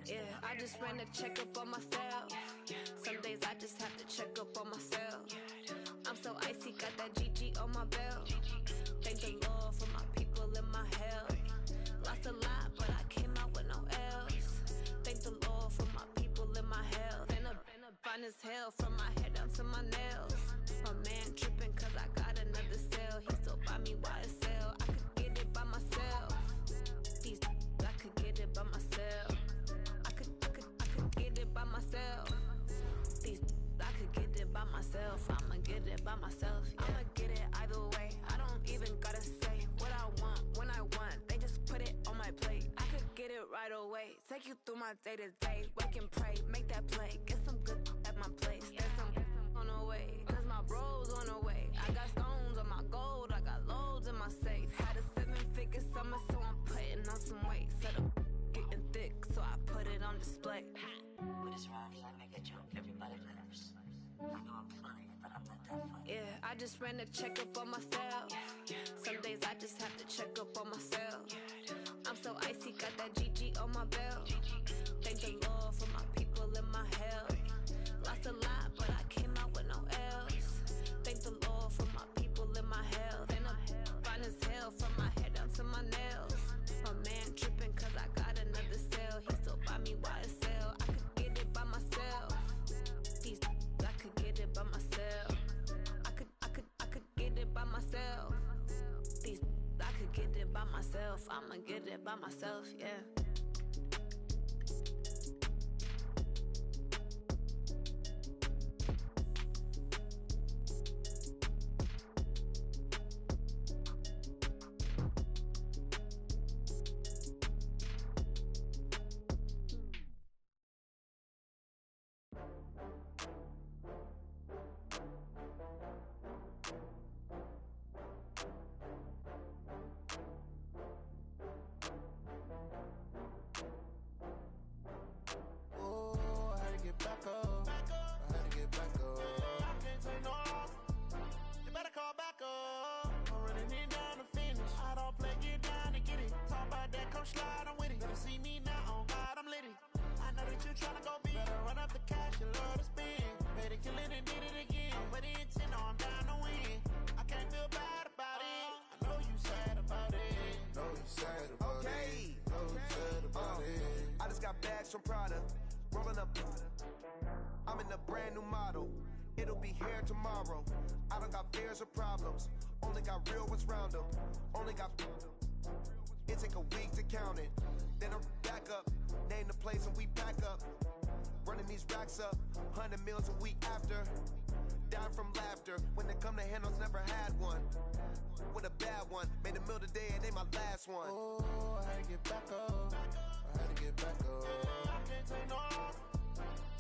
Yeah, I just ran a checkup on myself. Some days I just have to check up on myself. I'm so icy, got that GG on my belt. Thank the Lord for my people and my health. Lost a lot, but I came out with no L's. Thank the Lord for my people and my health. And I'm fine as hell from my head down to my nails. My man tripping cause I got another cell. He still buy me YSL. I could get it by myself. These I could get it by myself. I could get it by myself. These I could get it by myself. I'ma get it by myself. Yeah. I'ma get it either way. I don't even gotta say what I want when I want. They just put it on my plate. I could get it right away. Take you through my day to day. Wake and pray, make that play. Get some good at my place. There's some on the way, cause my bro's on the way. I got stones on my gold. I got loads in my safe. Had a 7-figure summer, so I'm putting on some weight. Set up getting thick, so I put it on display. With his rhymes, I make a joke, everybody laughs. I know I'm funny, but I'm not that funny. Yeah, I just ran a checkup on myself. Some days I just have to check up on myself. I'm so icy, got that GG on my belt. Thank the Lord for my people and my health. Lost a lot, but I came out with no L's. Thank the Lord for my people and my health. And I'm fine as hell from my head down to my nails. My man tripping cause I got another cell. He still buy me YSL. I could get it by myself. These I could get it by myself. I could get it by myself. These I could get it by myself. I'ma get it by myself, yeah. From Prada, rolling up. I'm in a brand new model. It'll be here tomorrow. I don't got fears or problems. Only got real ones round them. Only got. It take a week to count it. Then I'm back up. Name the place and we pack up. Running these racks up. 100 meals a week after. Down from laughter. When they come to handles, never had one. With a bad one. Made a meal today and ain't my last one. Oh, I had to get back up. I had to get back up. I can't take no off.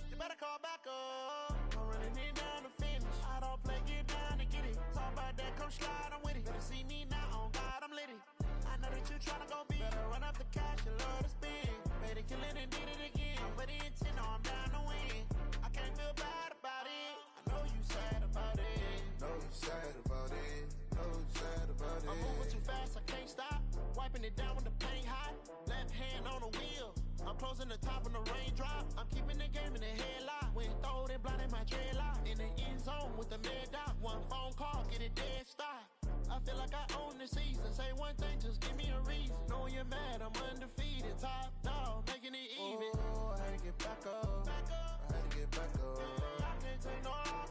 You better call back up. I'm running it down to finish. I don't play, get down and get it. Talk about that, come slide, I'm with it. Better see me now, on God, I'm litty. I know that you tryna go big. Better run up the cash, you love to spend. Made it, kill it and did it again. But the intent, no, I'm down to win. I can't feel bad about it. I know you sad about it. Know you sad about it. Know you sad about it. I'm moving too fast, I can't stop. Wiping it down with the paint hot. Left hand on the wheel. I'm closing the top when the raindrop. I'm keeping the game in the headlock. When throwed and blinded my dreadlock. In the end zone with the mad dot. One phone call, get it dead stop. I feel like I own the season. Say one thing, just give me a reason. Knowing you're mad, I'm undefeated. Top dog, making it even. Oh, I had to get back up. I had to get back up. I can't take no off.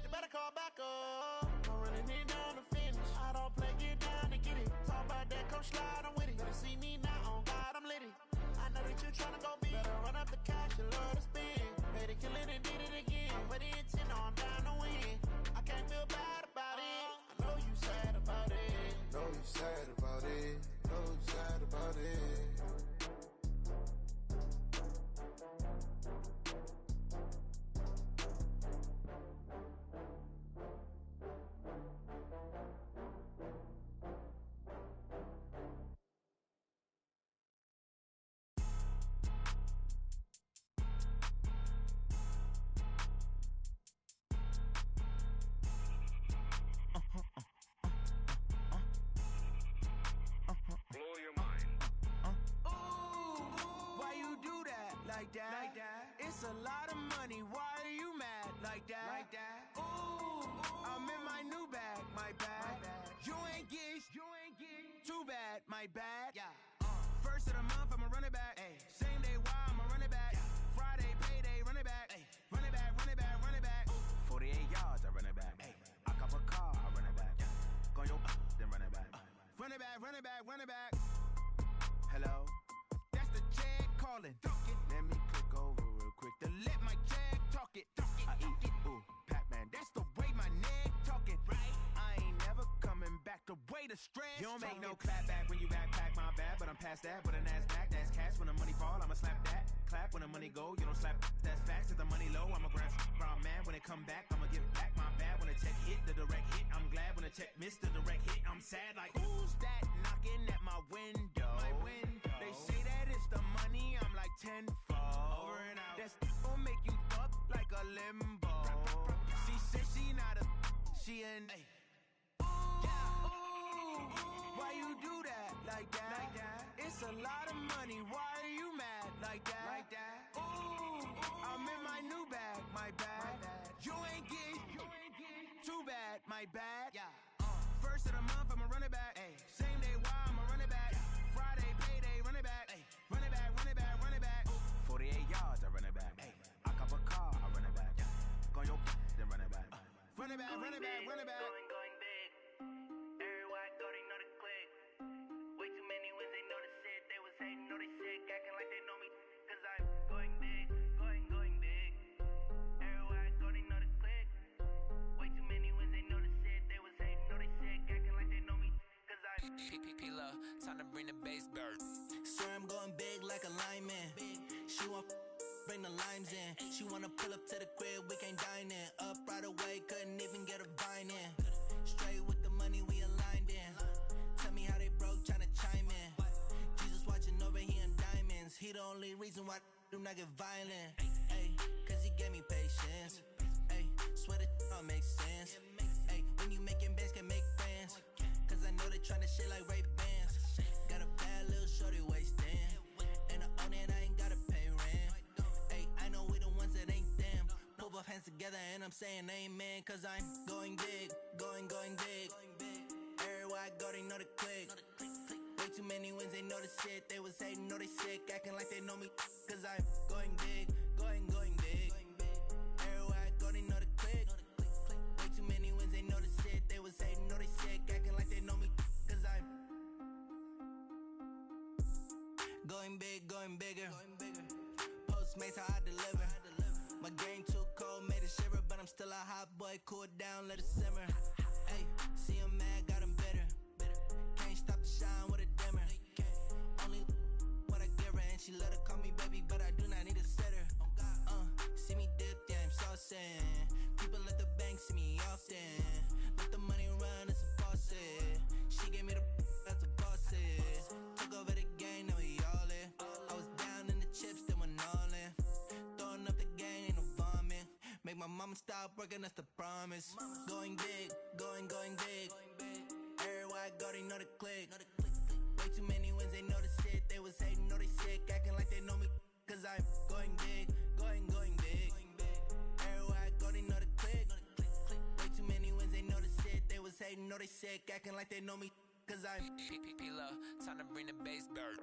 You better call back up. I'm running it down to finish. I don't play, get down and get it. Talk about that, come slide, I'm with it. Better see me now, on God, I'm litty. I know that you tryna go big. Better run up the cash, you love to spend. Made it, kill it and did it again. But the intent, no, I'm down to win. I can't feel bad about it. I know you sad about it. Know you sad about it. Know you sad about it. like that. It's a lot of money, why are you mad like that? Ooh, I'm in my new bag, my bad. You ain't get too bad, my bad. First of the month, I'ma run it back. Same day, why I'ma run it back. Friday, payday, run it back. Run it back, run it back, run it back. 48 yards, I run it back. I cop a car, I run it back. Go your then run it back. Run it back, run it back, run it back. Hello? That's the jag calling. Let me click over real quick to let my jag talk it. I eat it, ooh, Pac-Man, that's the way my neck talking. Right? I ain't never coming back the way the stress. You don't make no clap back when you backpack, my bad, but I'm past that. With a NASDAQ, that's cash. When the money fall, I'ma slap that. Clap when the money go, you don't slap. That's facts. If the money low, I'ma grab brown man. When it come back, I'ma give back my bad. When the check hit, the direct hit. I'm glad when the check missed the direct hit. I'm sad like, who's that knocking at my window? They say that it's the money, I'm like tenfold. Over and out. That's gon' make you up like a limbo. She said she not a, she an. Why you do that like that? It's a lot of money, why are you mad like that? Ooh, I'm in my new bag, my bad. You ain't get too bad, my bad. First of the month, I'ma run it back. Same day, why I'ma run it back. Friday, payday, run it back. Run it back, run it back, run it back. 48 yards, I run it back. I cop a car, I run it back. Go your then run it back. Run it back, run it back, run it back. Going big. Everywhere I go, they know the click. Way too many wins, they know the shit. They was hating, know they sick, acting like they know me. Cause I'm going big, going big. Everywhere I go, they know the click. Way too many wins, they know the shit. They was hating, know they sick, acting like they know me. Cause I'm P-P-P-Love, time to bring the bass bird. Swear I'm going big like a lineman. She want bring the limes in. She wanna pull up to the crib, we can't dine in. Up right away, couldn't even get a vine in. Straight with the money we aligned in. Tell me how they broke, tryna chime in. Jesus watching over here in diamonds. He the only reason why do not get violent. Ay, cause he gave me patience. Ay, swear that all makes sense. Ay, when you making bands, can make friends. Cause I know they tryna shit like Ray Bans. Got a bad little shorty wasting. And I own it, I ain't gotta pay rent. Ay, I know we the ones that ain't them. Pull both hands together and I'm saying amen. Cause I'm going big, going big. Everywhere I go, they know the click. Way too many wins, they know the shit. They was hating, know they sick, acting like they know me. Cause I'm going big, going big. Everywhere I go, they know the click. Way too many wins, they know the shit. They was hating, know they sick, acting like they know me. Cause I'm going big, going bigger. Postmates how I deliver. My game too cold, made it shiver. But I'm still a hot boy, cool it down, let it simmer. Hey, see him mad, got him bitter. Can't stop the shine with a dimmer. Only what I give her, and she let her call me baby, but I do not need a sitter. See me dip, yeah, I'm saucing. People at the bank see me often. Let the money run, it's a faucet. She gave me the that's a faucet. Took over the game, now we all in. I was down in the chips, then went all in. Throwing up the game, ain't no vomit. Make my mama stop working, that's the promise. Going big, going big. Everywhere I go, they know the click. Way too many wins, they know the shit. They was hating, know they sick, acting like they know me. Cause I'm going big, going big. Everywhere I go, they know the click. Way too many wins, they know the shit. They was hating, know they sick, acting like they know me. Cause I'm P-P-P-Love, time to bring the bass bird.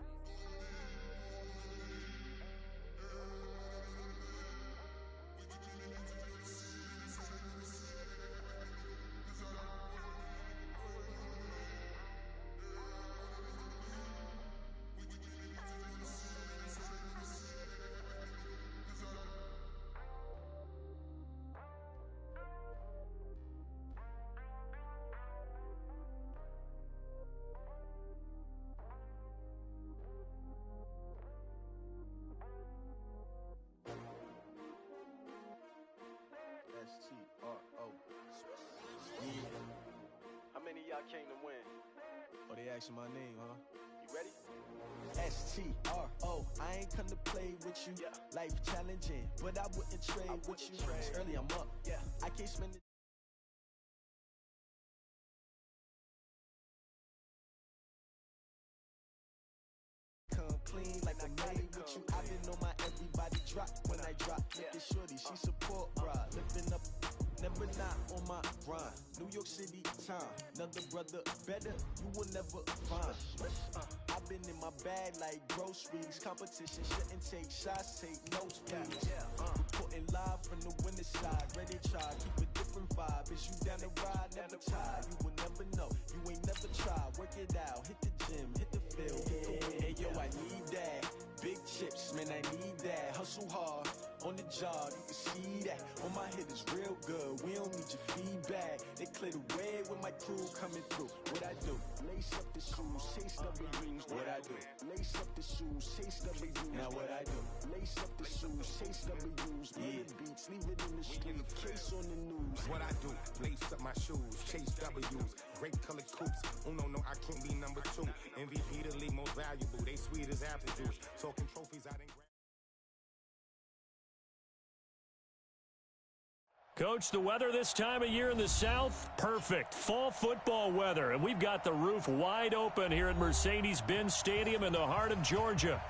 S-T-R-O. Yeah. How many of y'all came to win? Oh, they asking my name, huh? You ready? S-T-R-O. I ain't come to play with you. Yeah. Life challenging, but I wouldn't trade with you. It's early, I'm up. Yeah. I can't spend it. Come clean like I'm made with you. I've been on my everybody drop when I drop. Look at shorty, she support ride. Lifting up, never not on my grind. New York City time, another brother better, you will never find. I've been in my bag like groceries. Competition shouldn't take shots, take notes, please. Reporting live from the winning side, ready to try, keep a different vibe. Is you down the ride, never tired. You will never know, you ain't never tried. Work it out, hit the gym, hit the field, hit the wind. Hey yo, I need that. Big chips, man, I need that. Hustle hard, on the job, you can see that. On my head is real good, we don't need your feedback. They clear the way when my crew coming through. What I do? Lace up the shoes, chase W's. What I do? Lace up the shoes, chase W's. Now what I do? Lace up the shoes, chase W's. Yeah. Beats, leave it in the street, case on the news. What I do? Lace up my shoes, chase W's. Great colored coops. Oh no, I can't be number 2. MVP the league most valuable. They sweet as apple juice. Talking trophies I didn't grab. Coach, the weather this time of year in the South, perfect. Fall football weather, and we've got the roof wide open here at Mercedes-Benz Stadium in the heart of Georgia.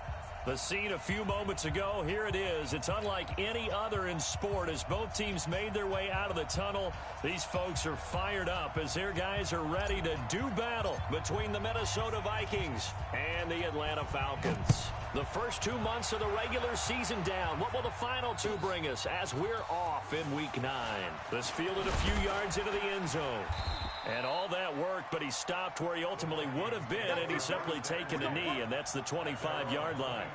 The scene a few moments ago, here it is. It's unlike any other in sport as both teams made their way out of the tunnel. These folks are fired up as their guys are ready to do battle between the Minnesota Vikings and the Atlanta Falcons. The first 2 months of the regular season down. What will the final 2 bring us as we're off in Week 9? This fielded a few yards into the end zone. And all that worked, but he stopped where he ultimately would have been, and he's simply taken a knee, and that's the 25-yard line.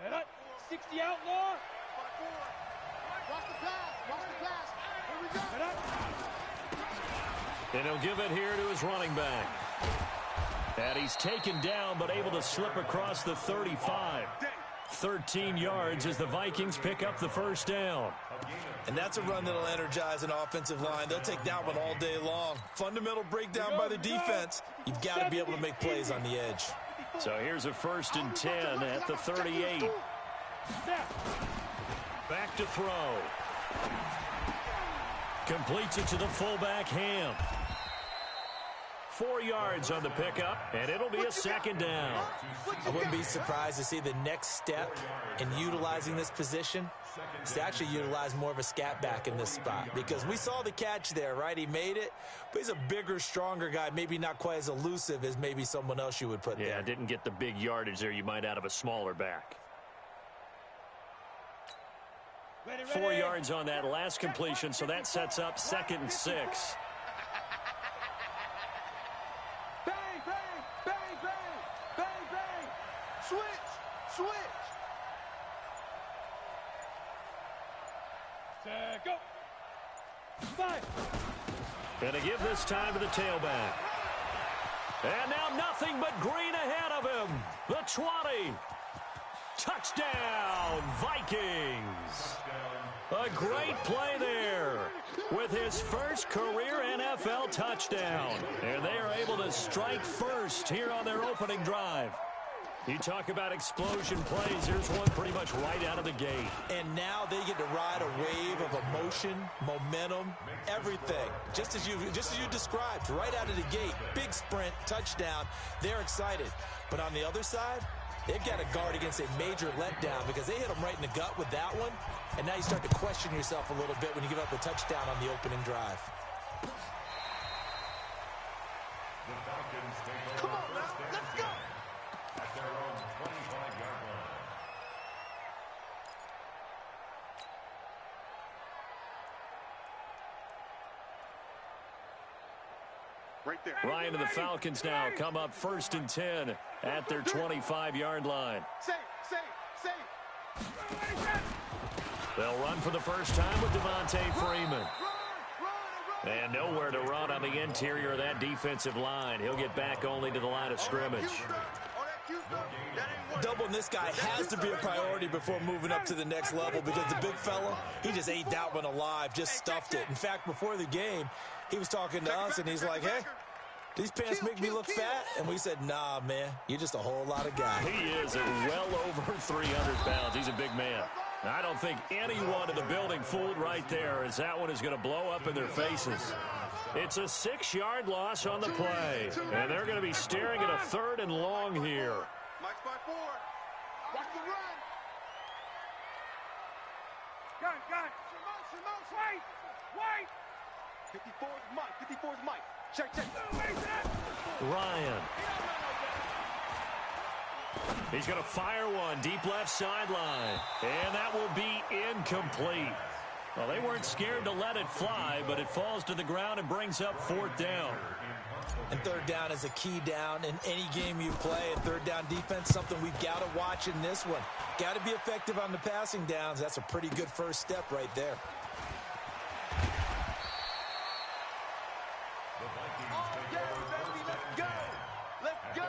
Set. 60 outlaw. Watch the pass. Here we go. And he'll give it here to his running back. And he's taken down, but able to slip across the 35. 13 yards as the Vikings pick up the first down. And that's a run that'll energize an offensive line. They'll take that one all day long. Fundamental breakdown by the defense. You've got to be able to make plays on the edge. So here's a 1st and 10 at the 38. Back to throw. Completes it to the fullback, Ham. 4 yards on the pickup, and it'll be a 2nd down. I wouldn't be surprised to see the next step in utilizing this position is to actually utilize more of a scat back in this spot, because we saw the catch there, right? He made it, but he's a bigger, stronger guy, maybe not quite as elusive as maybe someone else you would put there. Yeah, didn't get the big yardage there you might out of a smaller back. 4 yards on that last completion, so that sets up 2nd and 6. Bang, bang, bang, bang, bang, bang. Switch. Set, go. 5. And to give this time to the tailback. And now nothing but green ahead of him. The 20. Touchdown, Vikings. A great play there with his first career NFL touchdown. And they are able to strike first here on their opening drive. You talk about explosion plays. Here's one pretty much right out of the gate. And now they get to ride a wave of emotion, momentum, everything. Just as you described, right out of the gate. Big sprint, touchdown. They're excited. But on the other side, they've got to guard against a major letdown because they hit them right in the gut with that one. And now you start to question yourself a little bit when you give up a touchdown on the opening drive. Come on now, let's go. At their own 25-yard line. Right there. Ryan and the Falcons now come up 1st and 10 at their 25-yard line. Safe. They'll run for the first time with Devontae Freeman. And nowhere to run on the interior of that defensive line. He'll get back only to the line of scrimmage. Doubling this guy has to be a priority before moving up to the next level because the big fella, he just ate that one alive, just stuffed it. In fact, before the game, he was talking to us, and he's like, hey, These pants make me look fat. And we said, nah, man, you're just a whole lot of guy. He is at well over 300 pounds. He's a big man. I don't think anyone in the building fooled right there, as that one is going to blow up in their faces. It's a 6-yard loss on the play, and they're going to be staring at a 3rd and long here. Mike's by 4. Watch the run. Gun. Wait. 54 is Mike. 54 is Mike. Check. Ryan. He's going to fire one deep left sideline, and that will be incomplete. Well, they weren't scared to let it fly, but it falls to the ground and brings up 4th down. And 3rd down is a key down in any game you play. And 3rd down defense, something we've got to watch in this one. Got to be effective on the passing downs. That's a pretty good first step right there. Let's go.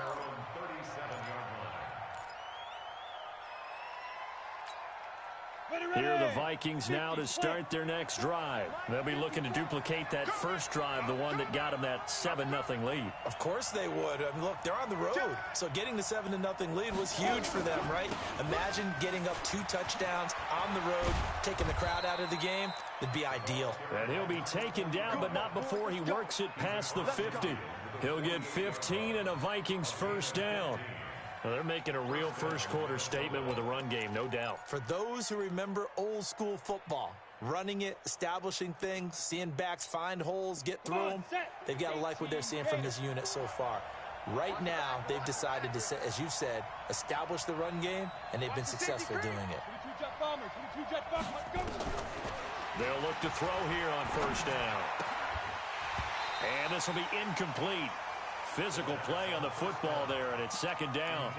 Here are the Vikings now to start their next drive. They'll be looking to duplicate that first drive, the one that got them that 7-0 lead. Of course they would. I mean, look, they're on the road. So getting the 7-0 lead was huge for them, right? Imagine getting up 2 touchdowns on the road, taking the crowd out of the game. It'd be ideal. And he'll be taken down, but not before he works it past the 50. He'll get 15 and a Vikings first down. Well, they're making a real first-quarter statement with a run game, no doubt. For those who remember old-school football, running it, establishing things, seeing backs find holes, get through them, they've got to like what they're seeing from this unit so far. Right now, they've decided to, as you said, establish the run game, and they've been successful doing it. They'll look to throw here on first down. And this will be incomplete. Physical play on the football there, and it's 2nd down.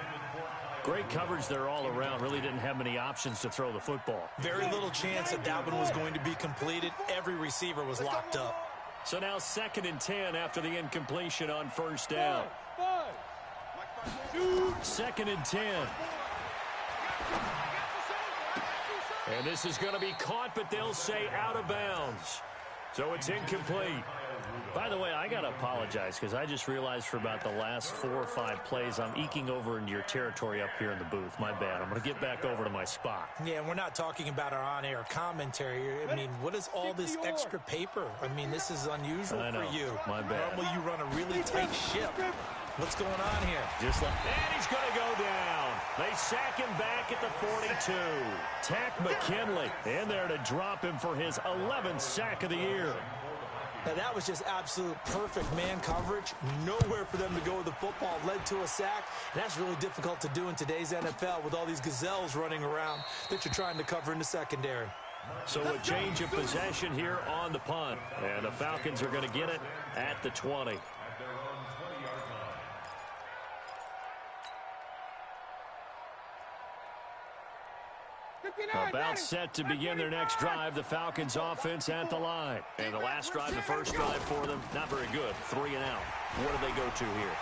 Great coverage there all around. Really didn't have many options to throw the football. Very little chance that one was going to be completed. Every receiver was locked up. So now 2nd and 10 after the incompletion on first down. 2nd and 10. And this is going to be caught, but they'll say out of bounds. So it's incomplete. By the way, I got to apologize because I just realized for about the last 4 or 5 plays, I'm eking over into your territory up here in the booth. My bad. I'm going to get back over to my spot. Yeah, and we're not talking about our on-air commentary. I mean, what is all this extra paper? I mean, this is unusual for you. My bad. Normally you run a really tight ship. What's going on here? And he's going to go down. They sack him back at the 42. Tack McKinley in there to drop him for his 11th sack of the year. Now, that was just absolute perfect man coverage. Nowhere for them to go with the football. Led to a sack. And that's really difficult to do in today's NFL with all these gazelles running around that you're trying to cover in the secondary. So a change of possession here on the punt. And the Falcons are going to get it at the 20. About set to begin their next drive, the Falcons offense at the line. And the last drive, the first drive for them, not very good. 3 and out. What do they go to here?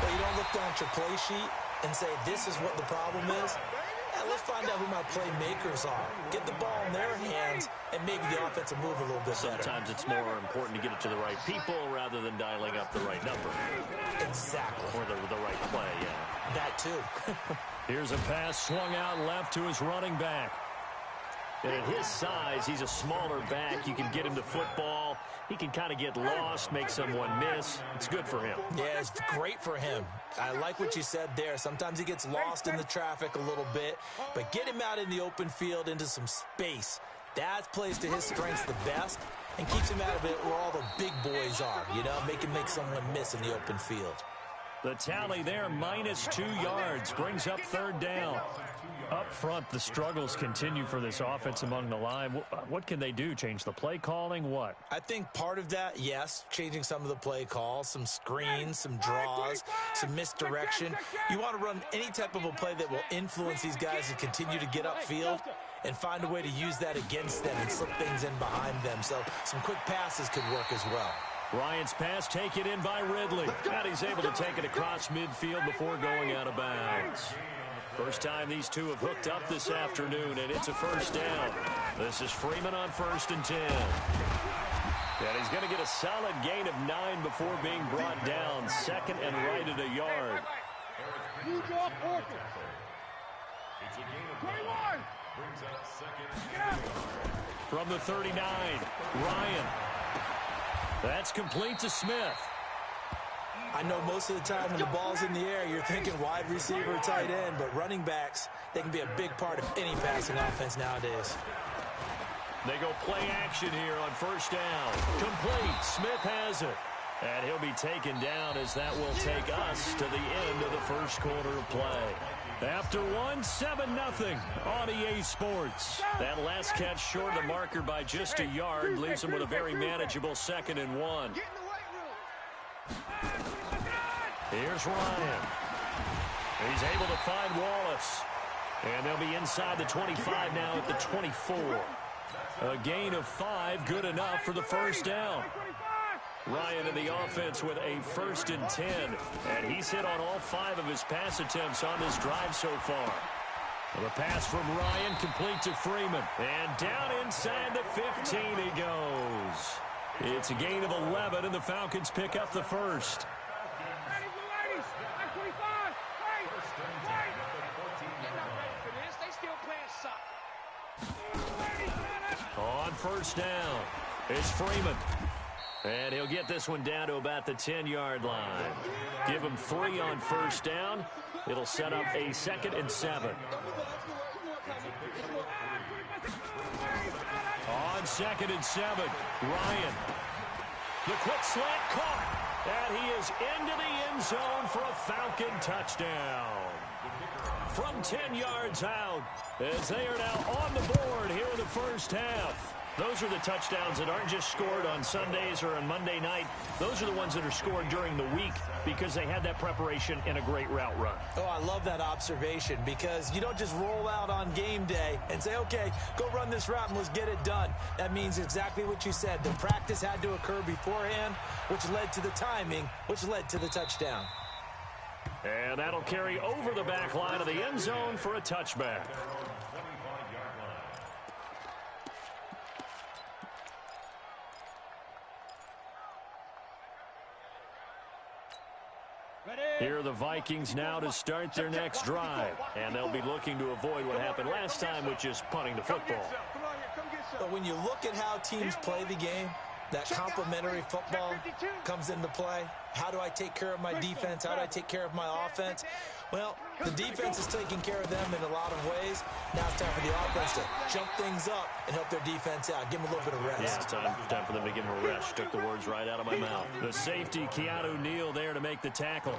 Well, you don't look down at your play sheet and say, this is what the problem is. Let's find out who my playmakers are. Get the ball in their hands, and maybe the offense will move a little bit better. Sometimes it's more important to get it to the right people rather than dialing up the right number. Exactly. Or the right play, yeah. That too. Here's a pass swung out left to his running back. And at his size, he's a smaller back. You can get him the football. He can kind of get lost, make someone miss. It's good for him. Yeah, it's great for him. I like what you said there. Sometimes he gets lost in the traffic a little bit, but get him out in the open field into some space. That plays to his strengths the best and keeps him out of it where all the big boys are, you know, make him make someone miss in the open field. The tally there, -2 yards, brings up 3rd down. Up front, the struggles continue for this offense among the line. What can they do? Change the play calling? What? I think part of that, yes, changing some of the play calls, some screens, some draws, some misdirection. You want to run any type of a play that will influence these guys to continue to get upfield and find a way to use that against them and slip things in behind them. So some quick passes could work as well. Ryan's pass taken in by Ridley. And he's able to take it across midfield before going out of bounds. First time these two have hooked up this afternoon, and it's a first down. This is Freeman on 1st and 10. And he's going to get a solid gain of 9 before being brought down. Second and right at a yard. You draw fourth. It's a gain of 21. Brings up second. From the 39, Ryan. That's complete to Smith. I know most of the time when the ball's in the air, you're thinking wide receiver, tight end, but running backs, they can be a big part of any passing offense nowadays. They go play action here on first down. Complete. Smith has it. And he'll be taken down as that will take us to the end of the first quarter of play. After one, 7-0 on EA Sports. That last catch short of the marker by just a yard leaves him with a very manageable 2nd and 1. Here's Ryan. He's able to find Wallace. And they'll be inside the 25 now at the 24. A gain of 5, good enough for the first down. Ryan in the offense with a 1st and 10. And he's hit on all 5 of his pass attempts on this drive so far. The pass from Ryan complete to Freeman. And down inside the 15 he goes. It's a gain of 11, and the Falcons pick up the first. On first down, it's Freeman. And he'll get this one down to about the 10-yard line. Give him 3 on first down. It'll set up a 2nd and 7. On 2nd and 7, Ryan. The quick slant caught. And he is into the end zone for a Falcon touchdown. From 10 yards out, as they are now on the board here in the first half. Those are the touchdowns that aren't just scored on Sundays or on Monday night. Those are the ones that are scored during the week because they had that preparation in a great route run. Oh, I love that observation because you don't just roll out on game day and say, okay, go run this route and let's get it done. That means exactly what you said. The practice had to occur beforehand, which led to the timing, which led to the touchdown. And that'll carry over the back line of the end zone for a touchback. Here are the Vikings now to start their next drive. And they'll be looking to avoid what happened last time, which is punting the football. But when you look at how teams play the game, that complementary football comes into play. How do I take care of my defense? How do I take care of my offense? Well, the defense is taking care of them in a lot of ways. Now it's time for the offense to jump things up and help their defense out. Give them a little bit of rest. Yeah, time for them to give them a rest. Took the words right out of my mouth. The safety, Keanu Neal, there to make the tackle.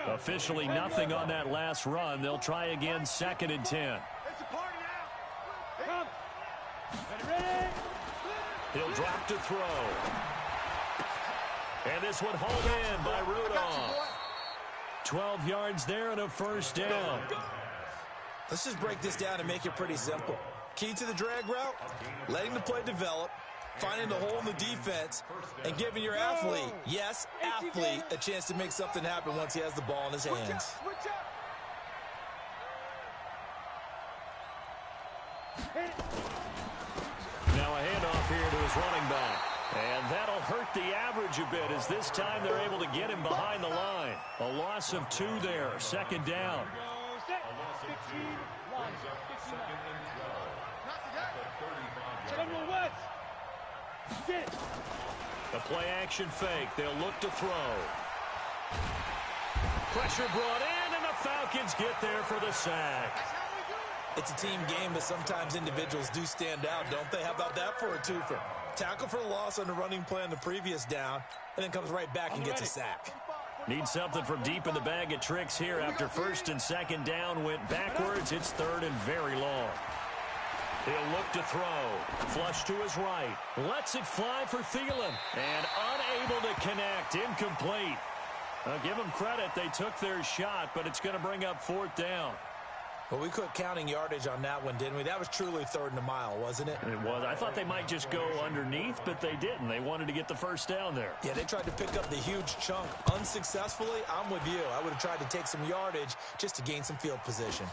Officially nothing on that last run. They'll try again, 2nd and 10. He'll drop to throw. And this one hauled in by Rudolph. 12 yards there and a first down. Let's just break this down and make it pretty simple. Key to the drag route, letting the play develop, finding the hole in the defense, and giving your athlete, yes, athlete, a chance to make something happen once he has the ball in his hands. Now a handoff here to his running back. And that'll hurt the average a bit as this time they're able to get him behind the line. A loss of 2 there, 2nd down. The play action fake. They'll look to throw. Pressure brought in, and the Falcons get there for the sack. It's a team game, but sometimes individuals do stand out, don't they? How about that for a twofer? Tackle for a loss on the running play on the previous down, and then comes right back and gets a sack. Need something from deep in the bag of tricks here after 1st and 2nd down went backwards. It's 3rd and very long. He'll look to throw. Flush to his right. Lets it fly for Thielen. And unable to connect. Incomplete. Give them credit. They took their shot, but it's going to bring up 4th down. Well, we quit counting yardage on that one, didn't we? That was truly 3rd and a mile, wasn't it? It was. I thought they might just go underneath, but they didn't. They wanted to get the first down there. Yeah, they tried to pick up the huge chunk unsuccessfully. I'm with you. I would have tried to take some yardage just to gain some field position.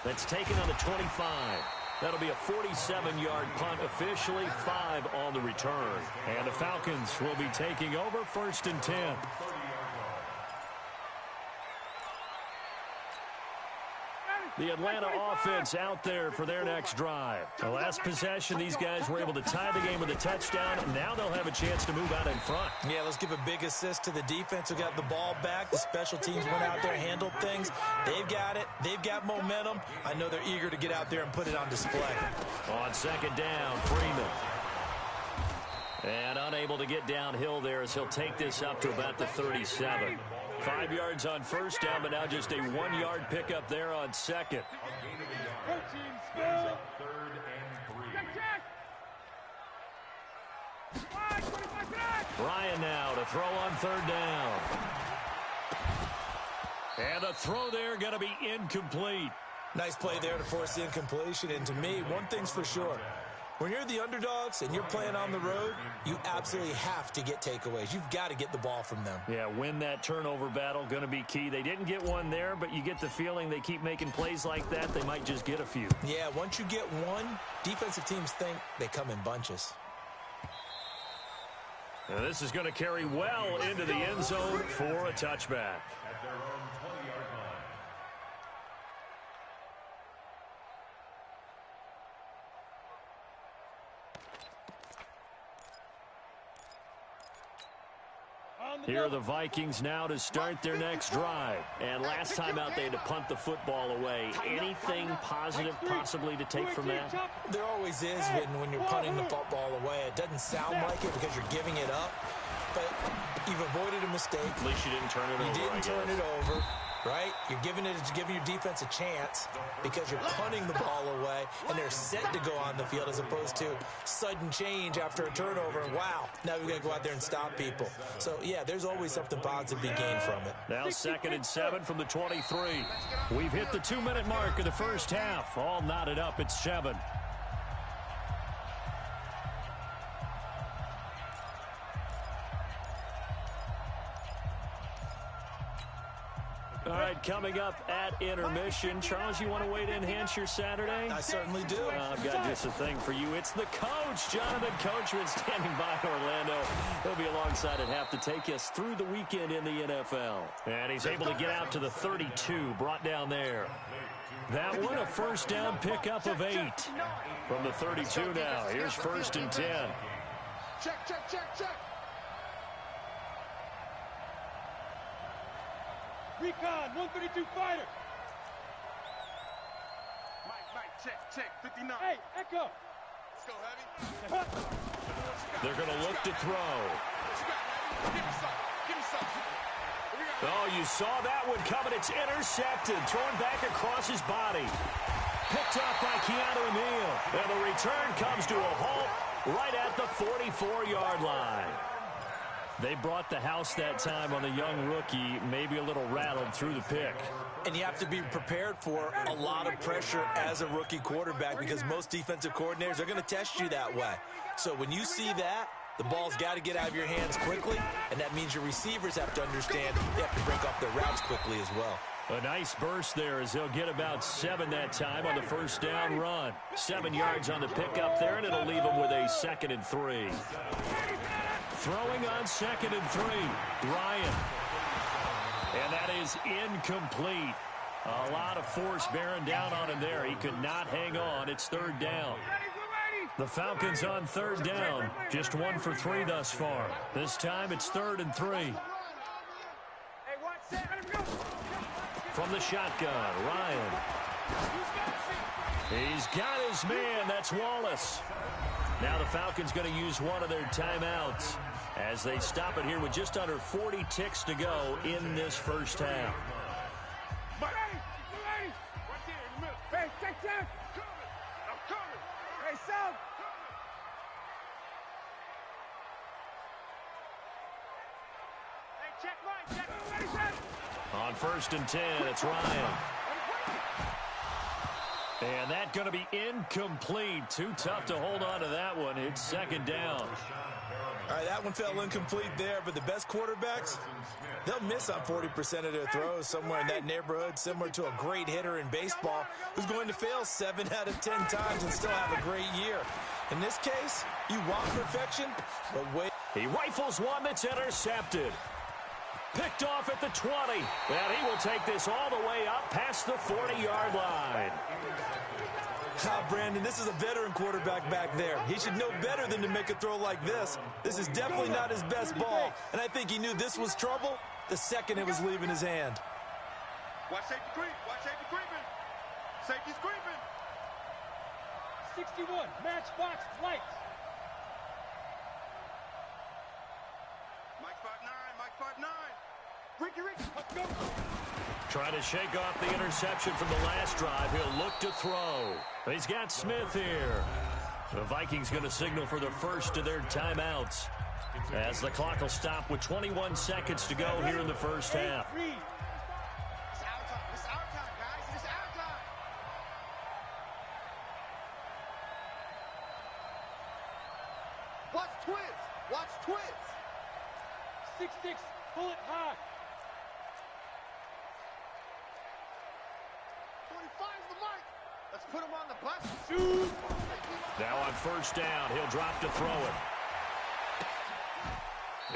That's taken on the 25. That'll be a 47-yard punt, officially 5 on the return. And the Falcons will be taking over 1st and 10. The Atlanta offense out there for their next drive. The last possession, these guys were able to tie the game with a touchdown, and now they'll have a chance to move out in front. Yeah, let's give a big assist to the defense who got the ball back. The special teams went out there, handled things. They've got it. They've got momentum. I know they're eager to get out there and put it on display. On 2nd down, Freeman. And unable to get downhill there as he'll take this up to about the 37. 5 yards on 1st down, but now just a 1-yard pickup there on 2nd. Ryan now to throw on 3rd down. And the throw there going to be incomplete. Nice play there to force the incompletion. And to me, one thing's for sure. When you're the underdogs and you're playing on the road, you absolutely have to get takeaways. You've got to get the ball from them. Yeah, win that turnover battle, going to be key. They didn't get one there, but you get the feeling they keep making plays like that, they might just get a few. Yeah, once you get one, defensive teams think they come in bunches. Now this is going to carry well into the end zone for a touchback. At their own 20-yard line. Here are the Vikings now to start their next drive. And last time out, they had to punt the football away. Anything positive possibly to take from that? There always is when you're punting the football away. It doesn't sound like it because you're giving it up, but you've avoided a mistake. At least you didn't turn it over. You didn't turn it over. Right? You're giving your defense a chance because you're punting the ball away, and they're set to go on the field as opposed to sudden change after a turnover. And wow, now we've got to go out there and stop people. So, yeah, there's always something positive to be gained from it. Now 2nd and 7 from the 23. We've hit the 2-minute mark of the first half. All knotted up at 7. All right, coming up at intermission. Charles, you want to wait to enhance your Saturday? I certainly do. I've got just a thing for you. It's the coach, Jonathan Coachman, standing by in Orlando. He'll be alongside at half to take us through the weekend in the NFL. And he's able to get out to the 32, brought down there. That one, a 1st down pickup of 8. From the 32 now, here's 1st and 10. Check, check, check, check. Recon, 132 fighter. Mike, check, 59. Hey, Echo. Let's go, Heavy. They're going to look to throw. What you got, Heavy? Give me some. Oh, you saw that one coming. It's intercepted. Thrown back across his body. Picked up by Keanu Neal. And the return comes to a halt right at the 44-yard line. They brought the house that time on the young rookie, maybe a little rattled through the pick. And you have to be prepared for a lot of pressure as a rookie quarterback because most defensive coordinators are going to test you that way. So when you see that, the ball's got to get out of your hands quickly, and that means your receivers have to understand they have to break off their routes quickly as well. A nice burst there as they'll get about 7 that time on the 1st down run. 7 yards on the pickup there, and it'll leave them with a 2nd and 3. Throwing on 2nd and 3, Ryan. And that is incomplete. A lot of force bearing down on him there. He could not hang on. It's 3rd down. The Falcons on 3rd down. Just 1 for 3 thus far. This time it's 3rd and 3. From the shotgun, Ryan. He's got his man. That's Wallace. Now the Falcons going to use one of their timeouts as they stop it here with just under 40 ticks to go in this first half. Hey, check. I'm coming. Hey, South. Hey, check right. On 1st and 10, it's Ryan. And that's going to be incomplete. Too tough to hold on to that one. It's 2nd down. All right, that one fell incomplete there, but the best quarterbacks, they'll miss on 40% of their throws, somewhere in that neighborhood, similar to a great hitter in baseball who's going to fail 7 out of 10 times and still have a great year. In this case, you want perfection, but wait. He rifles one that's intercepted. Picked off at the 20. And he will take this all the way up past the 40-yard line. Brandon, this is a veteran quarterback back there. He should know better than to make a throw like this. This is definitely not his best ball, and I think he knew this was trouble the second it was leaving his hand. Watch safety creep. Watch safety creeping. Safety's creeping. 61, matchbox lights. Mike 5'9", Mike 5'9". Ricky, let's go. Trying to shake off the interception from the last drive. He'll look to throw. He's got Smith here. The Vikings going to signal for the first of their timeouts, as the clock will stop with 21 seconds to go here in the first half. It's our time. It's our time, guys. It's our time. Watch twins. Watch twins. 6'6", bullet high. 25's the mark. Let's put him on the bus. Shoot. Now on first down, he'll drop to throw it.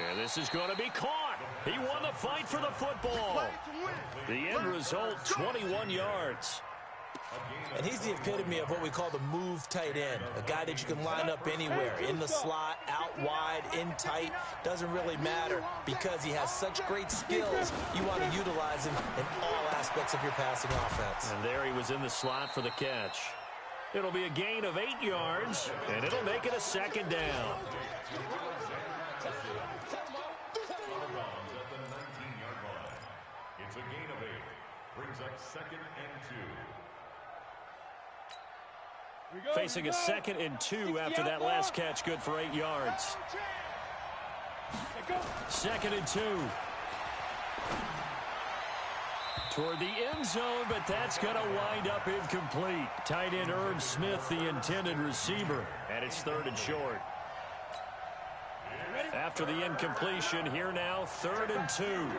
And this is going to be caught. He won the fight for the football. The end result, 21 yards. And he's the epitome of what we call the move tight end, a guy that you can line up anywhere, in the slot, out wide, in tight, doesn't really matter because he has such great skills. You want to utilize him in all aspects of your passing offense. And there he was in the slot for the catch. It'll be a gain of 8 yards, and it'll make it a second down. It's a gain of 8. Brings up 2nd and 2. Facing a 2nd and 2 after that last catch, good for 8 yards. 2nd and 2. Toward the end zone, but that's going to wind up incomplete. Tight end Irv Smith, the intended receiver, and it's 3rd and short. After the incompletion, here now, 3rd and 2.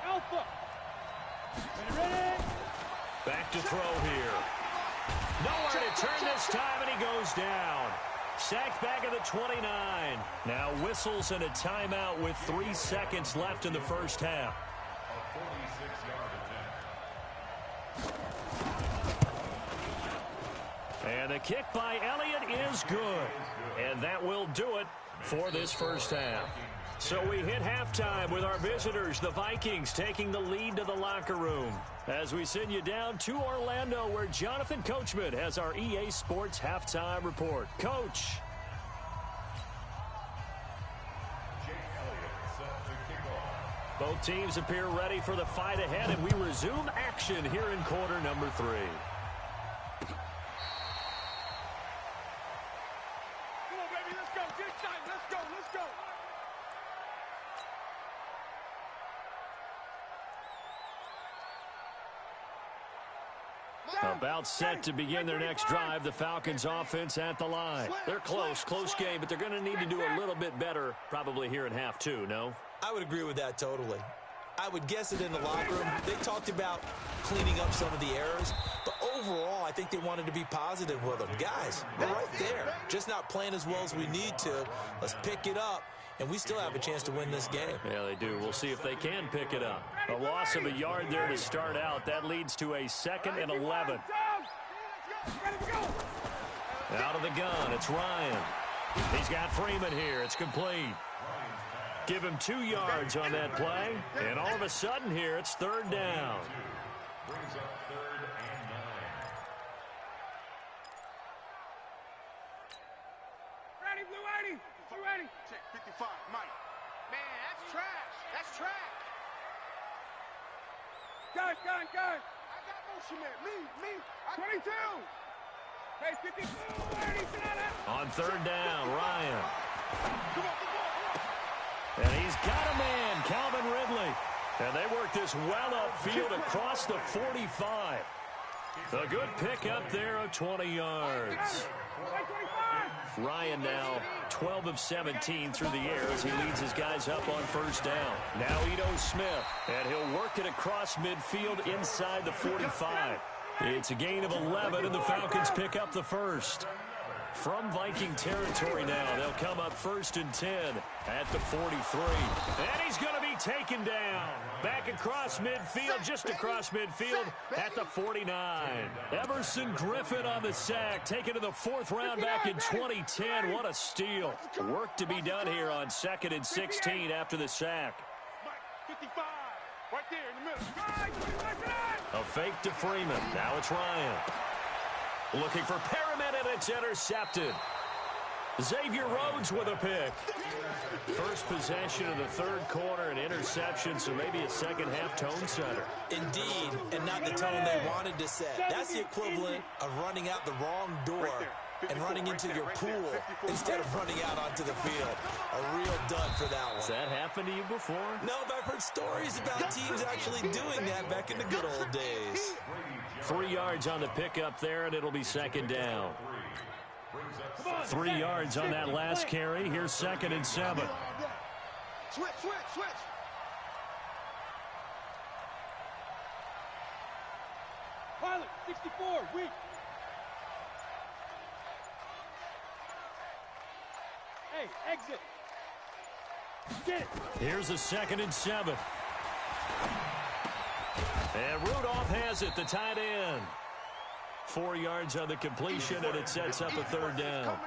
Alpha. Ready. Back to throw here. Nowhere to turn this time, and he goes down. Sacked back at the 29. Now whistles and a timeout with 3 seconds left in the first half. And the kick by Elliott is good. And that will do it for this first half. So we hit halftime with our visitors, the Vikings, taking the lead to the locker room. As we send you down to Orlando, where Jonathan Coachman has our EA Sports halftime report. Coach. Both teams appear ready for the fight ahead, and we resume action here in quarter number 3. About set to begin their next drive, the Falcons offense at the line. They're close game, but they're going to need to do a little bit better probably here in half 2, no? I would agree with that totally. I would guess it in the locker room. They talked about cleaning up some of the errors, but overall, I think they wanted to be positive with them. Guys, we're right there. Just not playing as well as we need to. Let's pick it up, and we still have a chance to win this game. Yeah, they do. We'll see if they can pick it up. A loss of a yard there to start out. That leads to a 2nd and 11. Out of the gun, it's Ryan. He's got Freeman here. It's complete. Give him 2 yards on that play, and all of a sudden here, it's 3rd down. Brings up 3rd and 9. Ready, Blue 80. Blue 80. Check 55, Mike. Man, that's trash. That's trash. Gun. I got motion man. Me. 22. Hey, 52. 80. On 3rd down, Ryan. Come on. And he's got a man, Calvin Ridley. And they work this well upfield across the 45. A good pick up there of 20 yards. Ryan now 12 of 17 through the air as he leads his guys up on first down. Now Ito Smith, and he'll work it across midfield inside the 45. It's a gain of 11, and the Falcons pick up the first. From Viking territory now, they'll come up 1st and 10 at the 43. And he's going to be taken down. Back across midfield, just across midfield at the 49. Everson Griffin on the sack, taken to the 4th round back in 2010. What a steal. Work to be done here on 2nd and 16 after the sack. 55, right there in the middle. A fake to Freeman. Now it's Ryan. Looking for Perriman, and it's intercepted. Xavier Rhodes with a pick. First possession of the 3rd quarter, an interception, so maybe a second-half tone setter. Indeed, and not the tone they wanted to set. That's the equivalent of running out the wrong door and running into your pool instead of running out onto the field. A real dud for that one. Has that happened to you before? No, but I've heard stories about teams actually doing that back in the good old days. 3 yards on the pickup there, and it'll be 2nd down. 3 yards on that last carry. Here's 2nd and 7. Switch. Pilot, 64, weak. Hey, exit. Get it. Here's a 2nd and 7. And Rudolph has it, the tight end. 4 yards on the completion, and it sets up a 3rd down.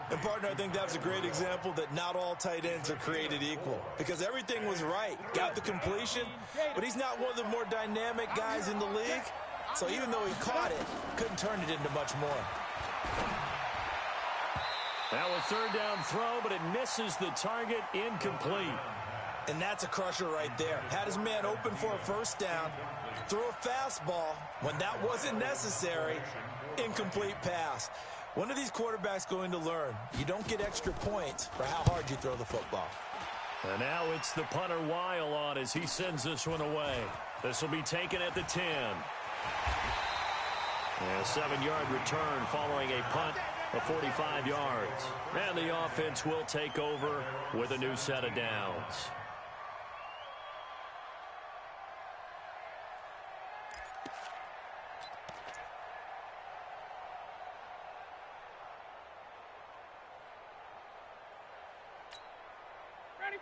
And, partner, I think that's a great example that not all tight ends are created equal. Because everything was right. Got the completion, but he's not one of the more dynamic guys in the league. So even though he caught it, couldn't turn it into much more. Now a 3rd down throw, but it misses the target, incomplete. And that's a crusher right there. Had his man open for a 1st down, threw a fastball when that wasn't necessary, incomplete pass. When are these quarterbacks going to learn? You don't get extra points for how hard you throw the football. And now it's the punter Weil on as he sends this one away. This will be taken at the 10. And a 7-yard return following a punt of 45 yards. And the offense will take over with a new set of downs.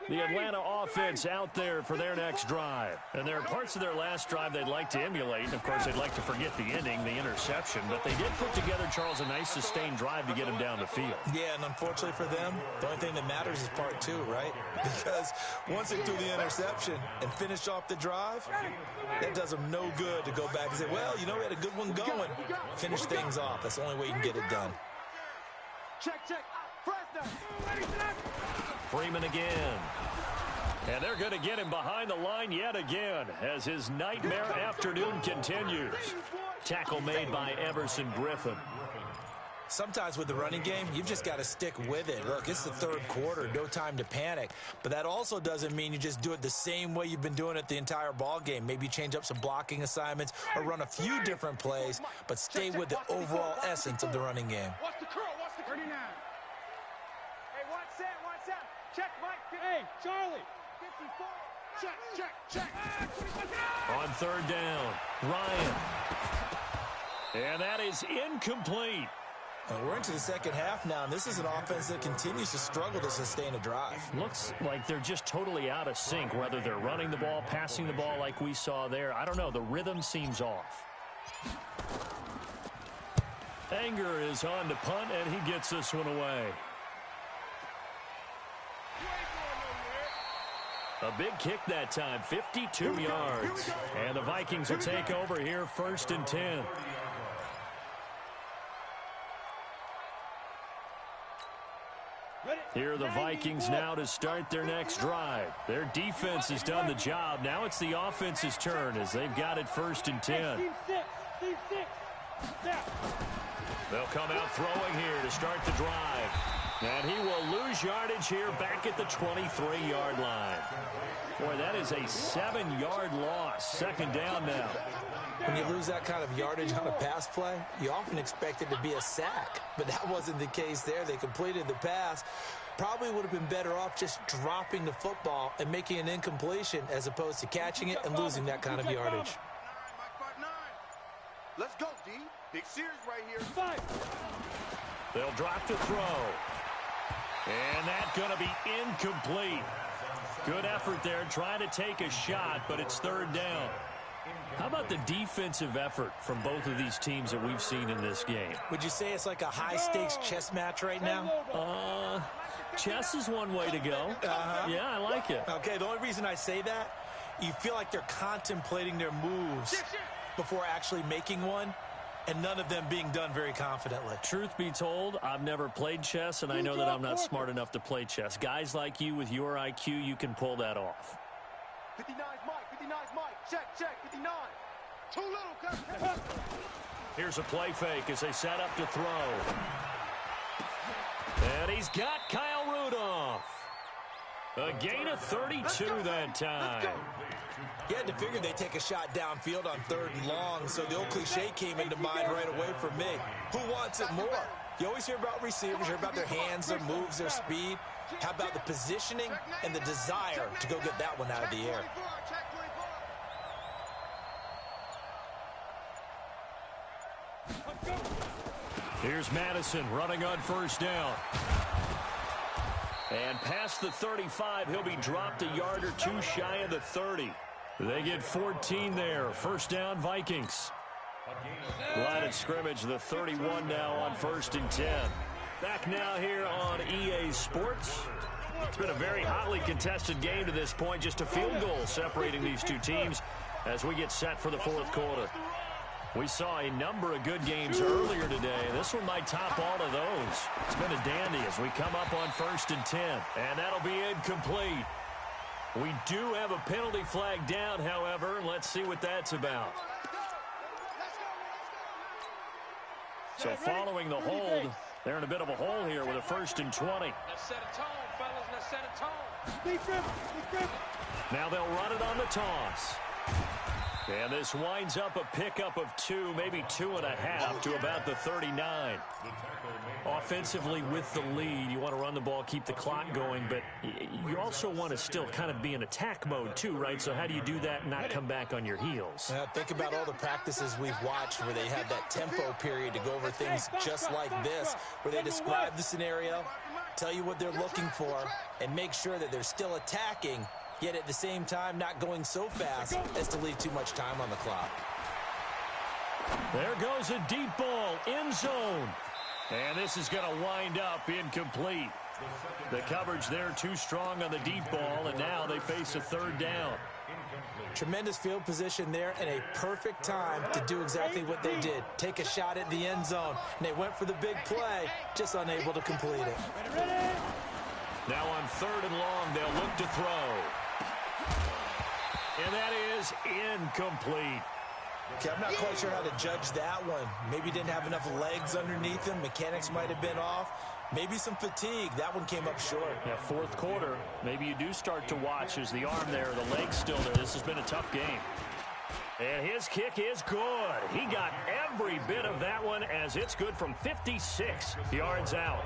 The Atlanta offense out there for their next drive. And there are parts of their last drive they'd like to emulate. Of course, they'd like to forget the ending, the interception. But they did put together, Charles, a nice sustained drive to get them down the field. Yeah, and unfortunately for them, the only thing that matters is part 2, right? Because once they threw the interception and finished off the drive, that does them no good to go back and say, well, you know, we had a good one going. Finish things off. That's the only way you can get it done. Check. Freeman again. And they're going to get him behind the line yet again as his nightmare afternoon continues. Tackle made by Everson Griffin. Sometimes with the running game, you've just got to stick with it. Look, it's the 3rd quarter, no time to panic. But that also doesn't mean you just do it the same way you've been doing it the entire ball game. Maybe change up some blocking assignments or run a few different plays, but stay with the overall essence of the running game. Watch the curl, watch the 39. Hey, watch that. Check, Mike. Hey, Charlie. 54. Check. On 3rd down, Ryan. And that is incomplete. We're into the 2nd half now, and this is an offense that continues to struggle to sustain a drive. Looks like they're just totally out of sync, whether they're running the ball, passing the ball like we saw there. I don't know. The rhythm seems off. Anger is on to punt, and he gets this one away. A big kick that time, 52 yards. And the Vikings will take over here 1st and 10. Here are the Vikings now to start their next drive. Their defense has done the job. Now it's the offense's turn as they've got it 1st and 10. They'll come out throwing here to start the drive. And he will lose yardage here back at the 23-yard line. Boy, that is a 7-yard loss. Second down now. When you lose that kind of yardage on a pass play, you often expect it to be a sack. But that wasn't the case there. They completed the pass. Probably would have been better off just dropping the football and making an incompletion as opposed to catching it and losing that kind of yardage. Let's go, D. Big series right here. They'll drop to throw. And that's going to be incomplete. Good effort there trying to take a shot, but it's third down. How about the defensive effort from both of these teams that we've seen in this game? Would you say it's like a high-stakes chess match right now? Chess is one way to go. Yeah, I like it. Okay, the only reason I say that, you feel like they're contemplating their moves before actually making one, and none of them being done very confidently. Truth be told, I've never played chess, and I know that I'm not smart enough to play chess. Guys like you with your IQ, you can pull that off. 59's Mike, 59's Mike. Check, 59. Too little, cut. Here's a play fake as they set up to throw. And he's got Kyle Rudolph. A gain of 32 that time. You had to figure they'd take a shot downfield on 3rd and long, so the old cliche came into mind right away for me. Who wants it more? You always hear about receivers, hear about their hands, their moves, their speed. How about the positioning and the desire to go get that one out of the air? Here's Madison running on first down. And past the 35, he'll be dropped a yard or two shy of the 30. They get 14 there. First down, Vikings. Line of scrimmage, the 31 now on 1st and 10. Back now here on EA Sports. It's been a very hotly contested game to this point. Just a field goal separating these two teams as we get set for the 4th quarter. We saw a number of good games earlier today. This one might top all of those. It's been a dandy as we come up on 1st and 10. And that'll be incomplete. We do have a penalty flag down, however. Let's see what that's about. So following the hold, they're in a bit of a hole here with a 1st and 20. Let's set a tone, fellas. Let's set a tone. Now they'll run it on the toss. And this winds up a pickup of 2, maybe 2.5 to about the 39. Offensively with the lead, you want to run the ball, keep the clock going, but you also want to still kind of be in attack mode too, right? So how do you do that and not come back on your heels? Think about all the practices we've watched where they have that tempo period to go over things just like this, where they describe the scenario, tell you what they're looking for, and make sure that they're still attacking, yet at the same time not going so fast as to leave too much time on the clock. There goes a deep ball, end zone. And this is going to wind up incomplete. The coverage there too strong on the deep ball, and now they face a 3rd down. Tremendous field position there and a perfect time to do exactly what they did. Take a shot at the end zone. And they went for the big play, just unable to complete it. Now on 3rd and long, they'll look to throw. And that is incomplete. Okay, I'm not quite sure how to judge that one. Maybe didn't have enough legs underneath him. Mechanics might have been off. Maybe some fatigue. That one came up short. Yeah, 4th quarter. Maybe you do start to watch as the arm there, the leg's still there. This has been a tough game. And his kick is good. He got every bit of that one as it's good from 56 yards out.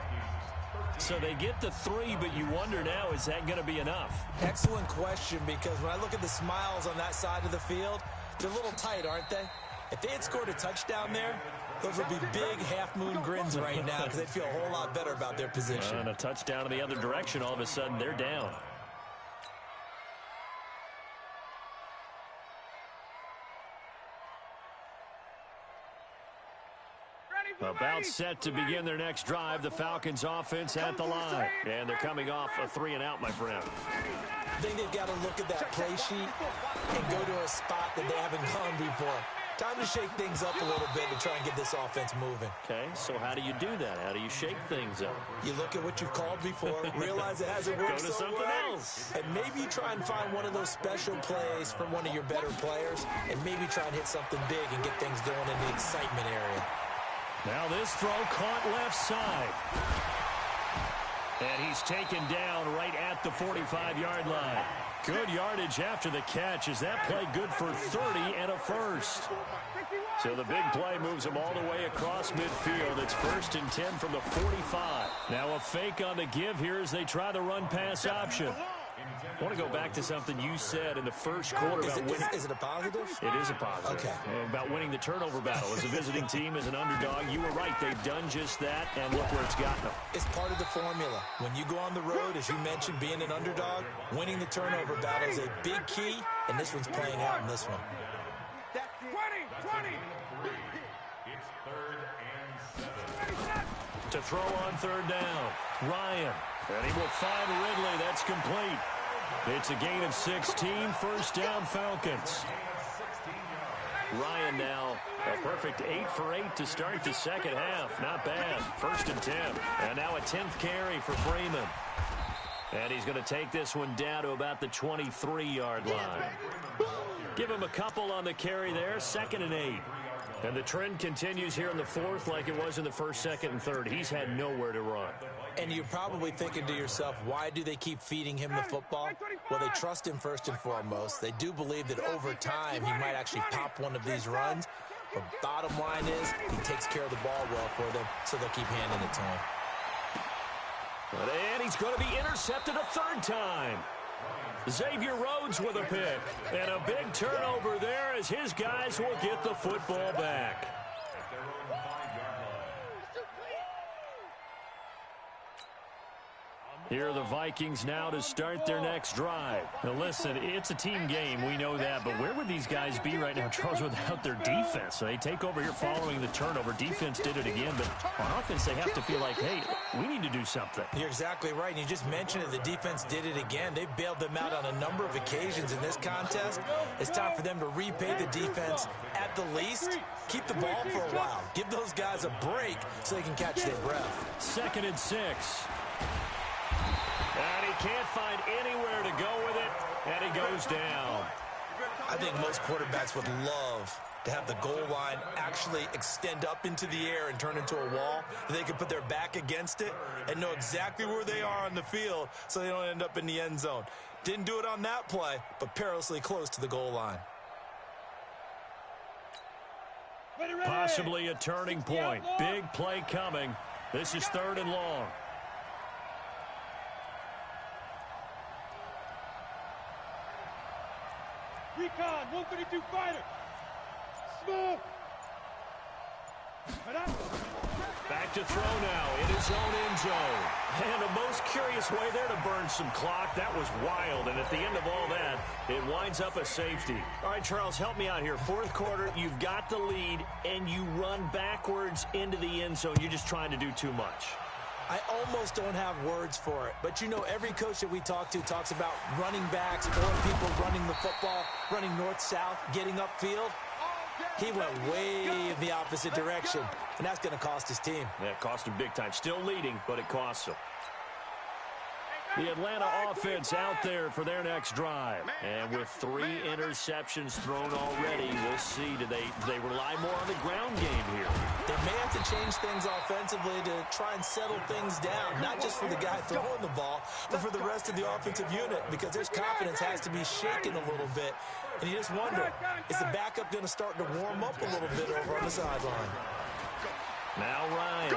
So they get the 3, but you wonder now, is that going to be enough? Excellent question, because when I look at the smiles on that side of the field, they're a little tight, aren't they? If they had scored a touchdown there, those would be big half-moon grins right now because they'd feel a whole lot better about their position. And a touchdown in the other direction, all of a sudden they're down. About set to begin their next drive, the Falcons offense at the line. And thee coming off a 3-and-out, my friend. I think they've got to look at that play sheet and go to a spot that they haven't gone before. Time to shake things up a little bit to try and get this offense moving. Okay, so how do you do that? How do you shake things up? You look at what you've called before, realize it hasn't worked Go to so something well, else. and maybe try and find one of those special plays from one of your better players, and maybe try and hit something big and get things going in the excitement area. Now this throw caught left side. And he's taken down right at the 45-yard line. Good yardage after the catch. Is that play good for 30 and a first? So the big play moves them all the way across midfield. It's 1st and 10 from the 45. Now a fake on the give here as they try the run-pass option. I want to go back to something you said in the first quarter about winning. Is it a positive? It is a positive. Okay. About winning the turnover battle. As a visiting team, as an underdog, you were right. They've done just that, and look where it's gotten them. It's part of the formula. When you go on the road, as you mentioned, being an underdog, winning the turnover battle is a big key, and this one's playing out in this one. 20! It's 3rd and 7. To throw on 3rd down, Ryan. And he will find Ridley. That's complete. It's a gain of 16. 1st down, Falcons. Ryan now a perfect 8 for 8 to start the second half. Not bad. 1st and 10. And now a 10th carry for Freeman. And he's going to take this one down to about the 23-yard line. Give him a couple on the carry there. 2nd and 8. And the trend continues here in the 4th like it was in the 1st, 2nd, and 3rd. He's had nowhere to run. And you're probably thinking to yourself, why do they keep feeding him the football? Well, they trust him first and foremost. They do believe that over time he might actually pop one of these runs. But bottom line is he takes care of the ball well for them, so they'll keep handing it to him. And he's going to be intercepted a 3rd time. Xavier Rhodes with a pick. And a big turnover there as his guys will get the football back. Here are the Vikings now to start their next drive. Now listen, it's a team game, we know that, but where would these guys be right now, Charles, without their defense? So they take over here following the turnover. Defense did it again, but on offense they have to feel like, hey, we need to do something. You're exactly right, and you just mentioned it. The defense did it again. They bailed them out on a number of occasions in this contest. It's time for them to repay the defense at the least. Keep the ball for a while. Give those guys a break so they can catch their breath. 2nd and 6. And he can't find anywhere to go with it, and he goes down. I think most quarterbacks would love to have the goal line actually extend up into the air and turn into a wall. They can put their back against it and know exactly where they are on the field so they don't end up in the end zone. Didn't do it on that play, but perilously close to the goal line. Possibly a turning point. Big play coming. This is 3rd and long. Recon, 132 fighter. Smooth. Back to throw now in his own end zone. And a most curious way there to burn some clock. That was wild. And at the end of all that, it winds up a safety. All right, Charles, help me out here. 4th quarter, you've got the lead, and you run backwards into the end zone. You're just trying to do too much. I almost don't have words for it. But, you know, every coach that we talk to talks about running backs or people running the football, running north-south, getting upfield. He went way in the opposite direction, and that's going to cost his team. Yeah, it cost him big time. Still leading, but it costs him. The Atlanta offense out there for their next drive. And with 3 interceptions thrown already, we'll see. Do they rely more on the ground game here? They may have to change things offensively to try and settle things down, not just for the guy throwing the ball, but for the rest of the offensive unit, because their confidence has to be shaken a little bit. And you just wonder, is the backup going to start to warm up a little bit over on the sideline? Now Ryan.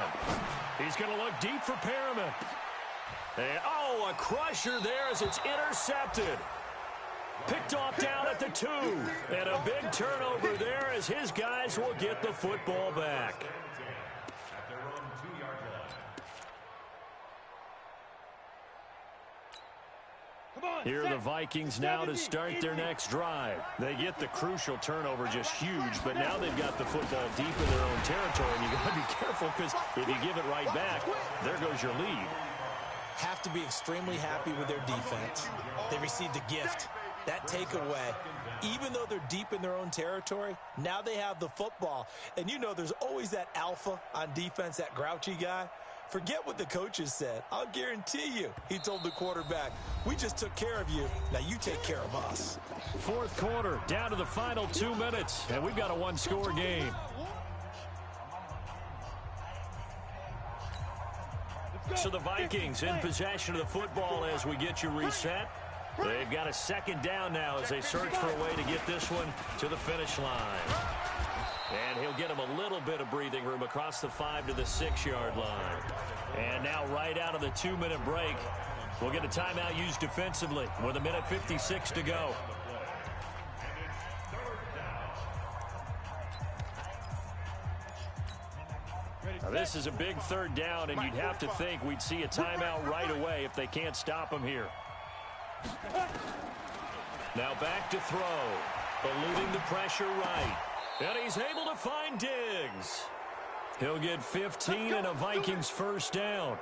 He's going to look deep for Perriman. And, a crusher there as it's intercepted. Picked off down at the 2. And a big turnover there as his guys will get the football back. Here are the Vikings now to start their next drive. They get the crucial turnover, just huge, but now they've got the football deep in their own territory, and you've got to be careful because if you give it right back, there goes your lead. Have to be extremely happy with their defense. They received a gift. That takeaway, even though they're deep in their own territory, now they have the football. And you know there's always that alpha on defense, that grouchy guy. Forget what the coaches said. I'll guarantee you, he told the quarterback, we just took care of you. Now you take care of us. 4th quarter, down to the final 2 minutes, and we've got a 1-score game. Let's So the Vikings in possession of the football as we get you reset. They've got a second down now as they search for a way to get this one to the finish line. And he'll get him a little bit of breathing room across the 5 to the 6-yard line. And now right out of the 2-minute break, we'll get a timeout used defensively with 1:56 to go. Now this is a big third down, and you'd have to think we'd see a timeout right away if they can't stop him here. Now back to throw, eluding the pressure right. And he's able to find Diggs. He'll get 15 and a Vikings first down.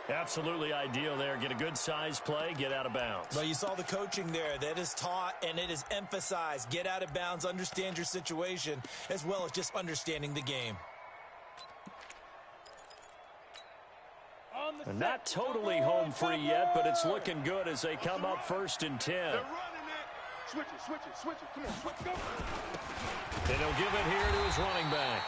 Absolutely ideal there. Get a good size play, get out of bounds. Well, you saw the coaching there. That is taught and it is emphasized. Get out of bounds, understand your situation, as well as just understanding the game. And not totally home free yet, but it's looking good as they come up 1st and 10. They're running it. Switch it. Come on, switch, go. And he'll give it here to his running back.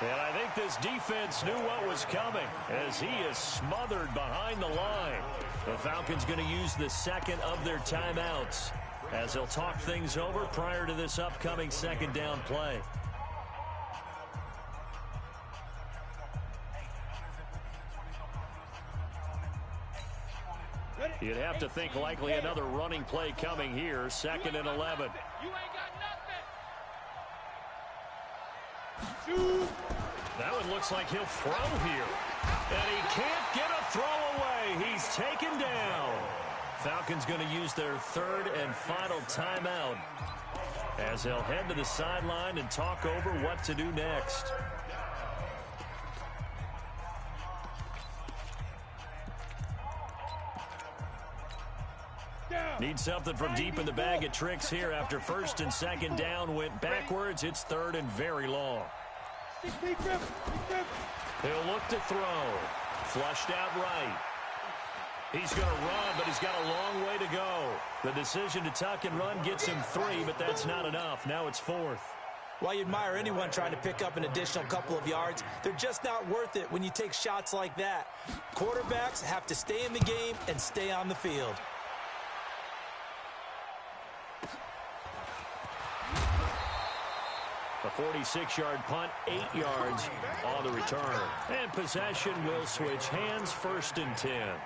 And I think this defense knew what was coming as he is smothered behind the line. The Falcons going to use the second of their timeouts as they'll talk things over prior to this upcoming second down play. You'd have to think likely another running play coming here, 2nd and 11. You ain't got nothing. That one looks like he'll throw here. And he can't get a throw away. He's taken down. Falcons going to use their 3rd and final timeout as they'll head to the sideline and talk over what to do next. Need something from deep in the bag of tricks here after 1st and 2nd down went backwards. It's 3rd and very long. He'll look to throw. Flushed out right. He's going to run, but he's got a long way to go. The decision to tuck and run gets him 3, but that's not enough. Now it's 4th. While you admire anyone trying to pick up an additional couple of yards, they're just not worth it when you take shots like that. Quarterbacks have to stay in the game and stay on the field. A 46-yard punt, 8 yards on the return. And possession will switch hands, 1st and 10.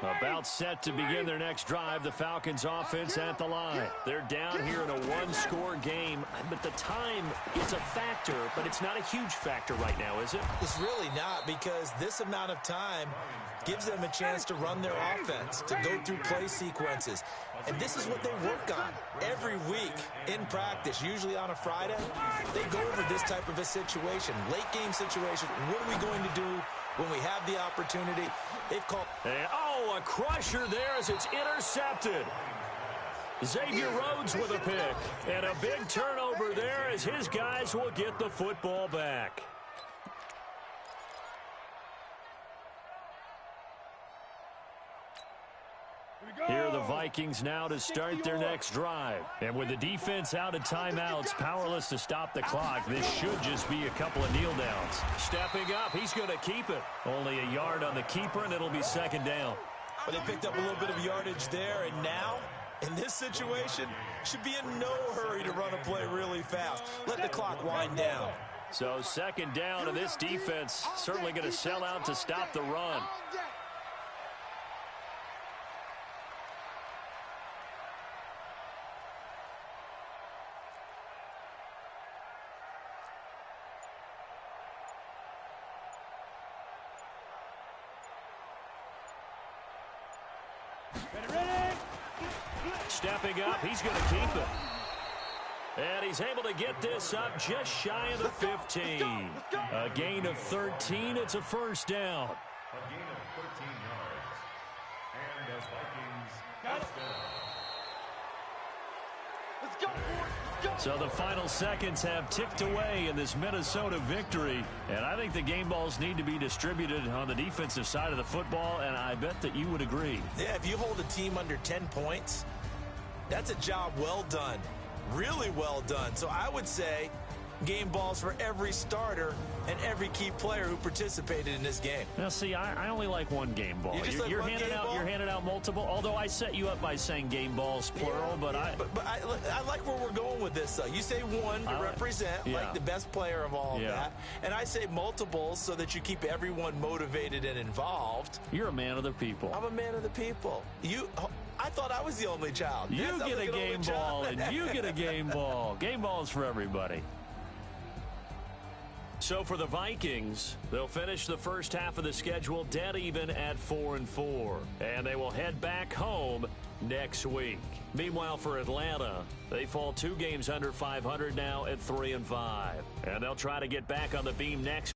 About set to begin their next drive, the Falcons offense at the line. They're down here in a one-score game, but the time, it's a factor, but it's not a huge factor right now, is it? It's really not, because this amount of time gives them a chance to run their offense, to go through play sequences. And this is what they work on every week in practice, usually on a Friday. They go over this type of a situation, late game situation. What are we going to do when we have the opportunity? They've called... And, a crusher there as it's intercepted. Xavier Rhodes with a pick. And a big turnover there as his guys will get the football back. Here are the Vikings now to start their next drive. And with the defense out of timeouts, powerless to stop the clock, this should just be a couple of kneel downs. Stepping up, he's going to keep it. Only a yard on the keeper, and it'll be 2nd down. But they picked up a little bit of yardage there, and now, in this situation, should be in no hurry to run a play really fast. Let the clock wind down. So 2nd down, and this defense certainly going to sell out to stop the run. Stepping up, he's going to keep it. And he's able to get this up just shy of the 15. A gain of 13, it's a 1st down. A gain of 13 yards. And the Vikings first down. Let's go, boys. Let's go. So the final seconds have ticked away in this Minnesota victory. And I think the game balls need to be distributed on the defensive side of the football, and I bet that you would agree. Yeah, if you hold a team under 10 points, that's a job well done. Really well done. So I would say game balls for every starter and every key player who participated in this game. Now, see, I only like one game ball. You're handing out multiple, although I set you up by saying game balls, plural, but I like where we're going with this, though. You say one to represent, like the best player of all of that, and I say multiples so that you keep everyone motivated and involved. You're a man of the people. I'm a man of the people. I thought I was the only child. You get a game ball, and you get a game ball. Game balls for everybody. So for the Vikings, they'll finish the first half of the schedule dead even at 4-4, and they will head back home next week. Meanwhile, for Atlanta, they fall 2 games under 500 now at 3-5, and they'll try to get back on the beam next